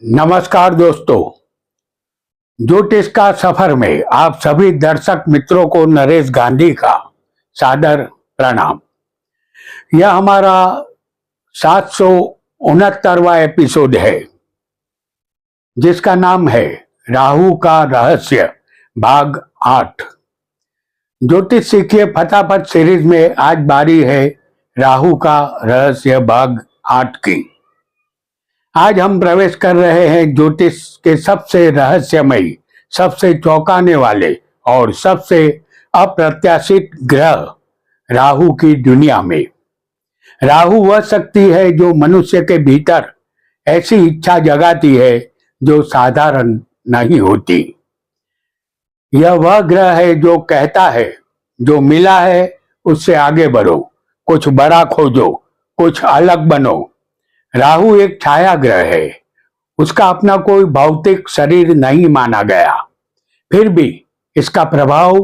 नमस्कार दोस्तों, ज्योतिष का सफर में आप सभी दर्शक मित्रों को नरेश गांधी का सादर प्रणाम। यह हमारा 769वां एपिसोड है जिसका नाम है राहु का रहस्य भाग 8। ज्योतिष सीखिए फटाफट सीरीज में आज बारी है राहु का रहस्य भाग 8 की। आज हम प्रवेश कर रहे हैं ज्योतिष के सबसे रहस्यमयी, सबसे चौंकाने वाले और सबसे अप्रत्याशित ग्रह राहु की दुनिया में। राहु वह शक्ति है जो मनुष्य के भीतर ऐसी इच्छा जगाती है जो साधारण नहीं होती। यह वह ग्रह है जो कहता है जो मिला है उससे आगे बढ़ो, कुछ बड़ा खोजो, कुछ अलग बनो। राहु एक छाया ग्रह है, उसका अपना कोई भौतिक शरीर नहीं माना गया, फिर भी इसका प्रभाव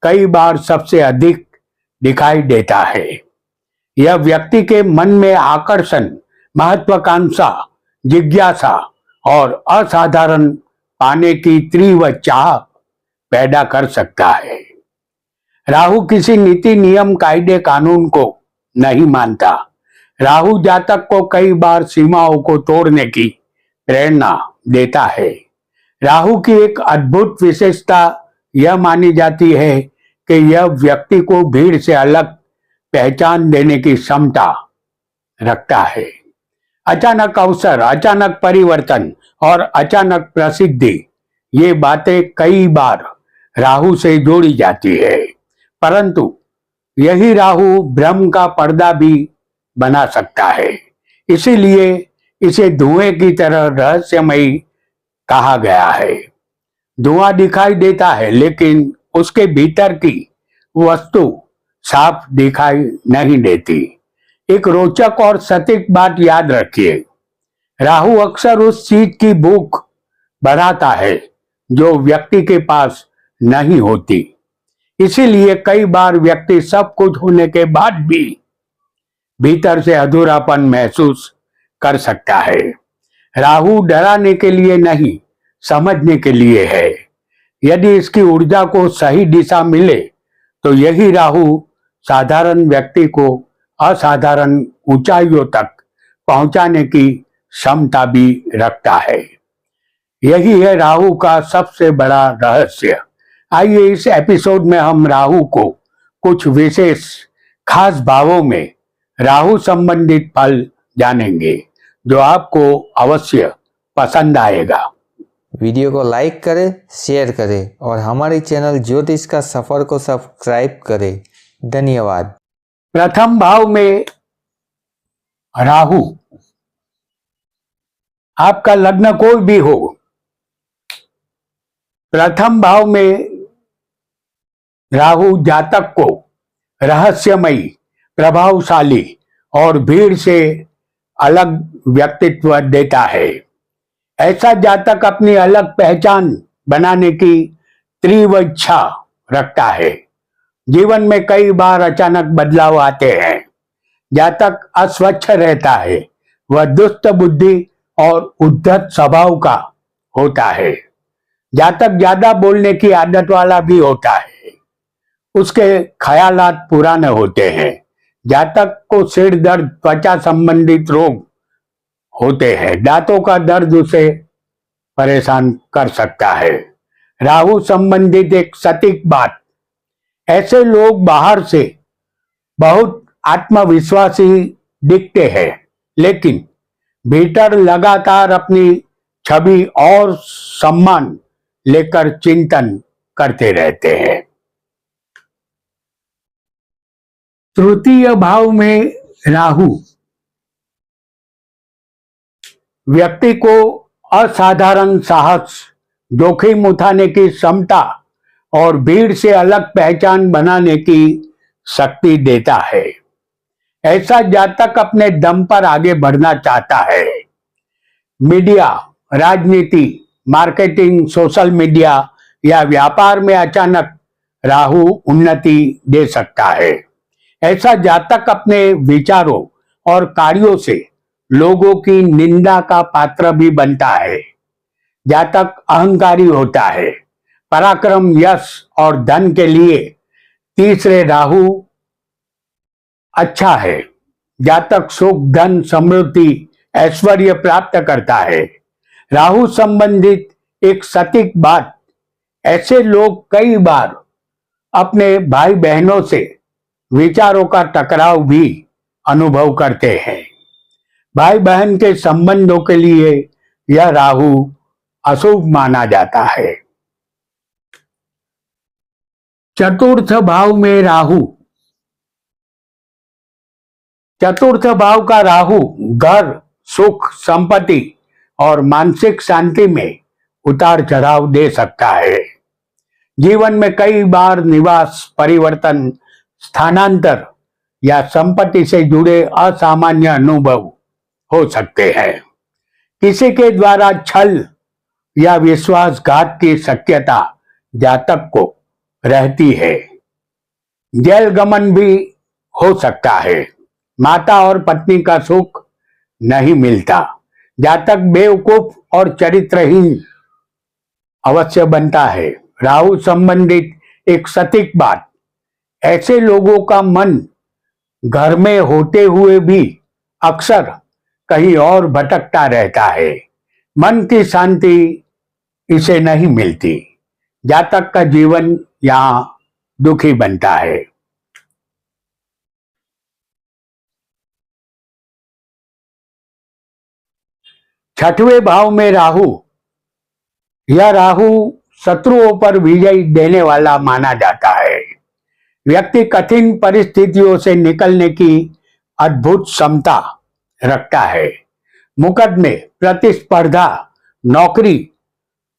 कई बार सबसे अधिक दिखाई देता है। यह व्यक्ति के मन में आकर्षण, महत्वाकांक्षा, जिज्ञासा और असाधारण पाने की तीव्र चाह पैदा कर सकता है। राहु किसी नीति, नियम, कायदे, कानून को नहीं मानता। राहु जातक को कई बार सीमाओं को तोड़ने की प्रेरणा देता है। राहु की एक अद्भुत विशेषता यह मानी जाती है कि यह व्यक्ति को भीड़ से अलग पहचान देने की क्षमता रखता है। अचानक अवसर, अचानक परिवर्तन और अचानक प्रसिद्धि, ये बातें कई बार राहु से जोड़ी जाती है, परंतु यही राहु भ्रम का पर्दा भी बना सकता है। इसीलिए इसे धुएं की तरह रहस्यमयी कहा गया है। धुआं दिखाई देता है लेकिन उसके भीतर की वस्तु साफ दिखाई नहीं देती। एक रोचक और सटीक बात याद रखिए, राहु अक्सर उस चीज की भूख बढ़ाता है जो व्यक्ति के पास नहीं होती। इसीलिए कई बार व्यक्ति सब कुछ होने के बाद भी भीतर से अधूरापन महसूस कर सकता है। राहु डराने के लिए नहीं, समझने के लिए है। यदि इसकी ऊर्जा को सही दिशा मिले तो यही राहु साधारण व्यक्ति को असाधारण ऊंचाइयों तक पहुंचाने की क्षमता भी रखता है। यही है राहु का सबसे बड़ा रहस्य। आइए इस एपिसोड में हम राहु को कुछ विशेष खास भावों में राहु संबंधित फल जानेंगे जो आपको अवश्य पसंद आएगा। वीडियो को लाइक करें, शेयर करें और हमारे चैनल ज्योतिष का सफर को सब्सक्राइब करें। धन्यवाद। प्रथम भाव में राहु, आपका लग्न कोई भी हो, प्रथम भाव में राहु जातक को रहस्यमयी, प्रभावशाली और भीड़ से अलग व्यक्तित्व देता है। ऐसा जातक अपनी अलग पहचान बनाने की तीव्र इच्छा रखता है। जीवन में कई बार अचानक बदलाव आते हैं। जातक अस्वच्छ रहता है, वह दुष्ट बुद्धि और उद्धत स्वभाव का होता है। जातक ज्यादा बोलने की आदत वाला भी होता है। उसके ख्यालात पुराने होते हैं। जातक को सिर दर्द, त्वचा संबंधित रोग होते हैं। दांतों का दर्द उसे परेशान कर सकता है। राहु संबंधित एक सटीक बात, ऐसे लोग बाहर से बहुत आत्मविश्वासी दिखते हैं लेकिन भीतर लगातार अपनी छवि और सम्मान लेकर चिंतन करते रहते हैं। तृतीय भाव में राहु व्यक्ति को असाधारण साहस, जोखिम उठाने की क्षमता और भीड़ से अलग पहचान बनाने की शक्ति देता है। ऐसा जातक अपने दम पर आगे बढ़ना चाहता है। मीडिया, राजनीति, मार्केटिंग, सोशल मीडिया या व्यापार में अचानक राहु उन्नति दे सकता है। ऐसा जातक अपने विचारों और कार्यों से लोगों की निंदा का पात्र भी बनता है। जातक अहंकारी होता है। पराक्रम, यश और धन के लिए तीसरे राहु अच्छा है। जातक सुख, धन, समृद्धि, ऐश्वर्य प्राप्त करता है। राहु संबंधित एक सटीक बात, ऐसे लोग कई बार अपने भाई बहनों से विचारों का टकराव भी अनुभव करते हैं। भाई बहन के संबंधों के लिए यह राहु अशुभ माना जाता है। चतुर्थ भाव में राहु, चतुर्थ भाव का राहु घर, सुख, संपत्ति और मानसिक शांति में उतार चढ़ाव दे सकता है। जीवन में कई बार निवास परिवर्तन, स्थानांतर या संपत्ति से जुड़े असामान्य अनुभव हो सकते हैं। किसी के द्वारा छल या विश्वासघात की शक्यता जातक को रहती है। जेल गमन भी हो सकता है। माता और पत्नी का सुख नहीं मिलता। जातक बेवकूफ और चरित्रहीन अवश्य बनता है। राहु संबंधित एक सटीक बात, ऐसे लोगों का मन घर में होते हुए भी अक्सर कहीं और भटकता रहता है। मन की शांति इसे नहीं मिलती। जातक का जीवन यहाँ दुखी बनता है। छठवें भाव में राहु, यह राहु शत्रुओं पर विजय देने वाला माना जाता है। व्यक्ति कठिन परिस्थितियों से निकलने की अद्भुत क्षमता रखता है। मुकदमे, प्रतिस्पर्धा, नौकरी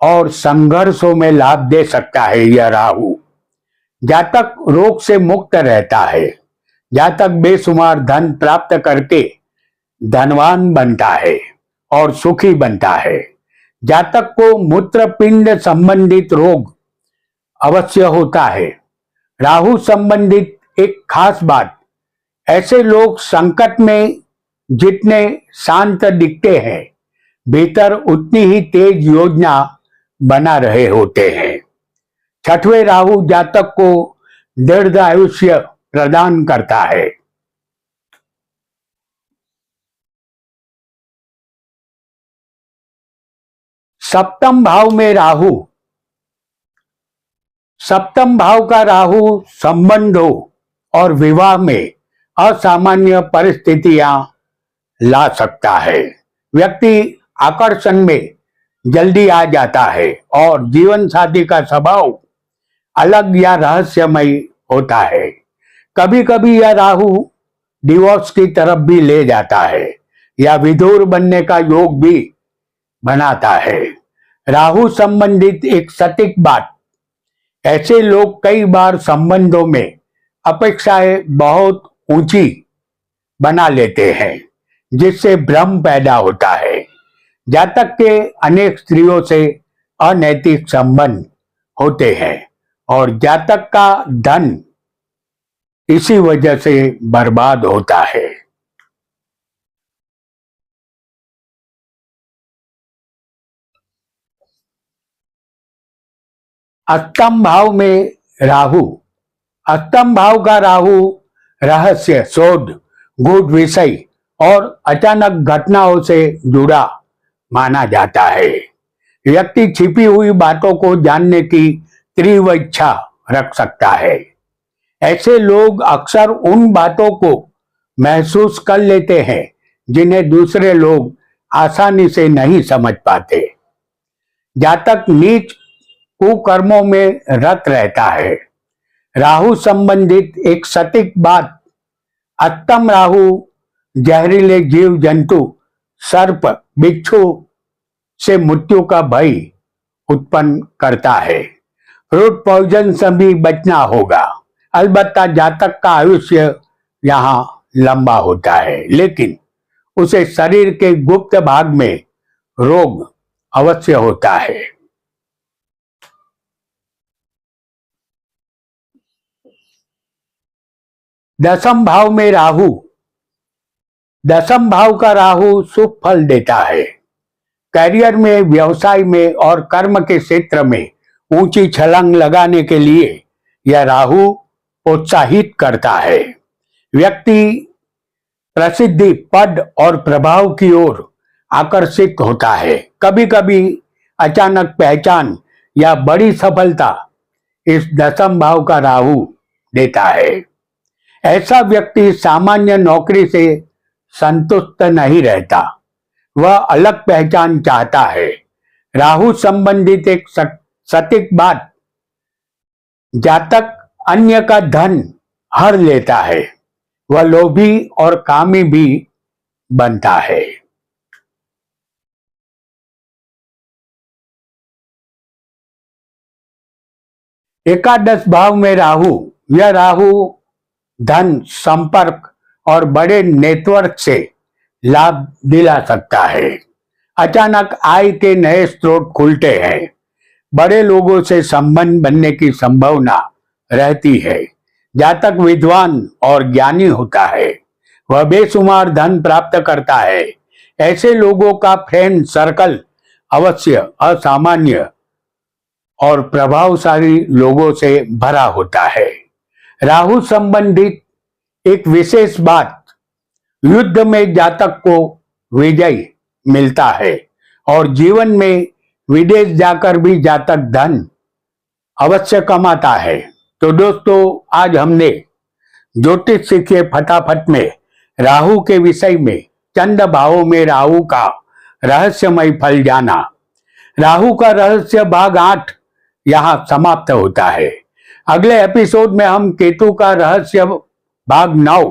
और संघर्षों में लाभ दे सकता है यह राहु। जातक रोग से मुक्त रहता है। जातक बेशुमार धन प्राप्त करके धनवान बनता है और सुखी बनता है। जातक को मूत्रपिंड संबंधित रोग अवश्य होता है। राहु संबंधित एक खास बात, ऐसे लोग संकट में जितने शांत दिखते हैं, भीतर उतनी ही तेज योजना बना रहे होते हैं। छठवें राहु जातक को दीर्घ आयुष्य प्रदान करता है। सप्तम भाव में राहु, सप्तम भाव का राहु संबंधों और विवाह में असामान्य परिस्थितियां ला सकता है। व्यक्ति आकर्षण में जल्दी आ जाता है और जीवन साथी का स्वभाव अलग या रहस्यमय होता है। कभी कभी यह राहु डिवोर्स की तरफ भी ले जाता है या विधुर बनने का योग भी बनाता है। राहु संबंधित एक सटीक बात, ऐसे लोग कई बार संबंधों में अपेक्षाएं बहुत ऊंची बना लेते हैं, जिससे भ्रम पैदा होता है। जातक के अनेक स्त्रियों से अनैतिक संबंध होते हैं और जातक का धन इसी वजह से बर्बाद होता है। अष्टम भाव में राहु, अष्टम भाव का राहु रहस्य, शोध, गूढ़ विषय और अचानक घटनाओं से जुड़ा माना जाता है। व्यक्ति छिपी हुई बातों को जानने की तीव्र इच्छा रख सकता है। ऐसे लोग अक्सर उन बातों को महसूस कर लेते हैं जिन्हें दूसरे लोग आसानी से नहीं समझ पाते। जातक नीच कुकर्मों में रत रहता है। राहु संबंधित एक सटीक बात, अष्टम राहु जहरीले जीव जंतु, सर्प, बिच्छू से मृत्यु का भय उत्पन्न करता है। फ्रूट पॉइजन से भी बचना होगा। अलबत्ता जातक का आयुष्य यहाँ लंबा होता है, लेकिन उसे शरीर के गुप्त भाग में रोग अवश्य होता है। दसम भाव में राहु, दसम भाव का राहु शुभ फल देता है। करियर में, व्यवसाय में और कर्म के क्षेत्र में ऊंची छलांग लगाने के लिए यह राहु प्रोत्साहित करता है। व्यक्ति प्रसिद्धि, पद और प्रभाव की ओर आकर्षित होता है। कभी कभी अचानक पहचान या बड़ी सफलता इस दसम भाव का राहु देता है। ऐसा व्यक्ति सामान्य नौकरी से संतुष्ट नहीं रहता, वह अलग पहचान चाहता है। राहु संबंधित एक सटीक बात, जातक अन्य का धन हर लेता है, वह लोभी और कामी भी बनता है। एकादश भाव में राहु, यह राहु धन, संपर्क और बड़े नेटवर्क से लाभ दिला सकता है। अचानक आय के नए स्रोत खुलते हैं। बड़े लोगों से संबंध बनने की संभावना रहती है। जातक विद्वान और ज्ञानी होता है, वह बेशुमार धन प्राप्त करता है। ऐसे लोगों का फ्रेंड सर्कल अवश्य असामान्य और प्रभावशाली लोगों से भरा होता है। राहु संबंधित एक विशेष बात, युद्ध में जातक को विजय मिलता है और जीवन में विदेश जाकर भी जातक धन अवश्य कमाता है। तो दोस्तों, आज हमने ज्योतिष सीखिए फटाफट में राहु के विषय में चंद भावों में राहु का रहस्यमय फल जाना। राहु का रहस्य भाग 8 यहाँ समाप्त होता है। अगले एपिसोड में हम केतु का रहस्य भाग 9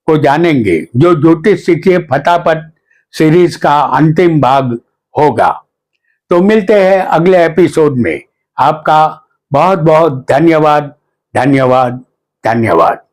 को जानेंगे, जो ज्योतिष सीखिए फटाफट सीरीज का अंतिम भाग होगा। तो मिलते हैं अगले एपिसोड में। आपका बहुत बहुत धन्यवाद, धन्यवाद, धन्यवाद।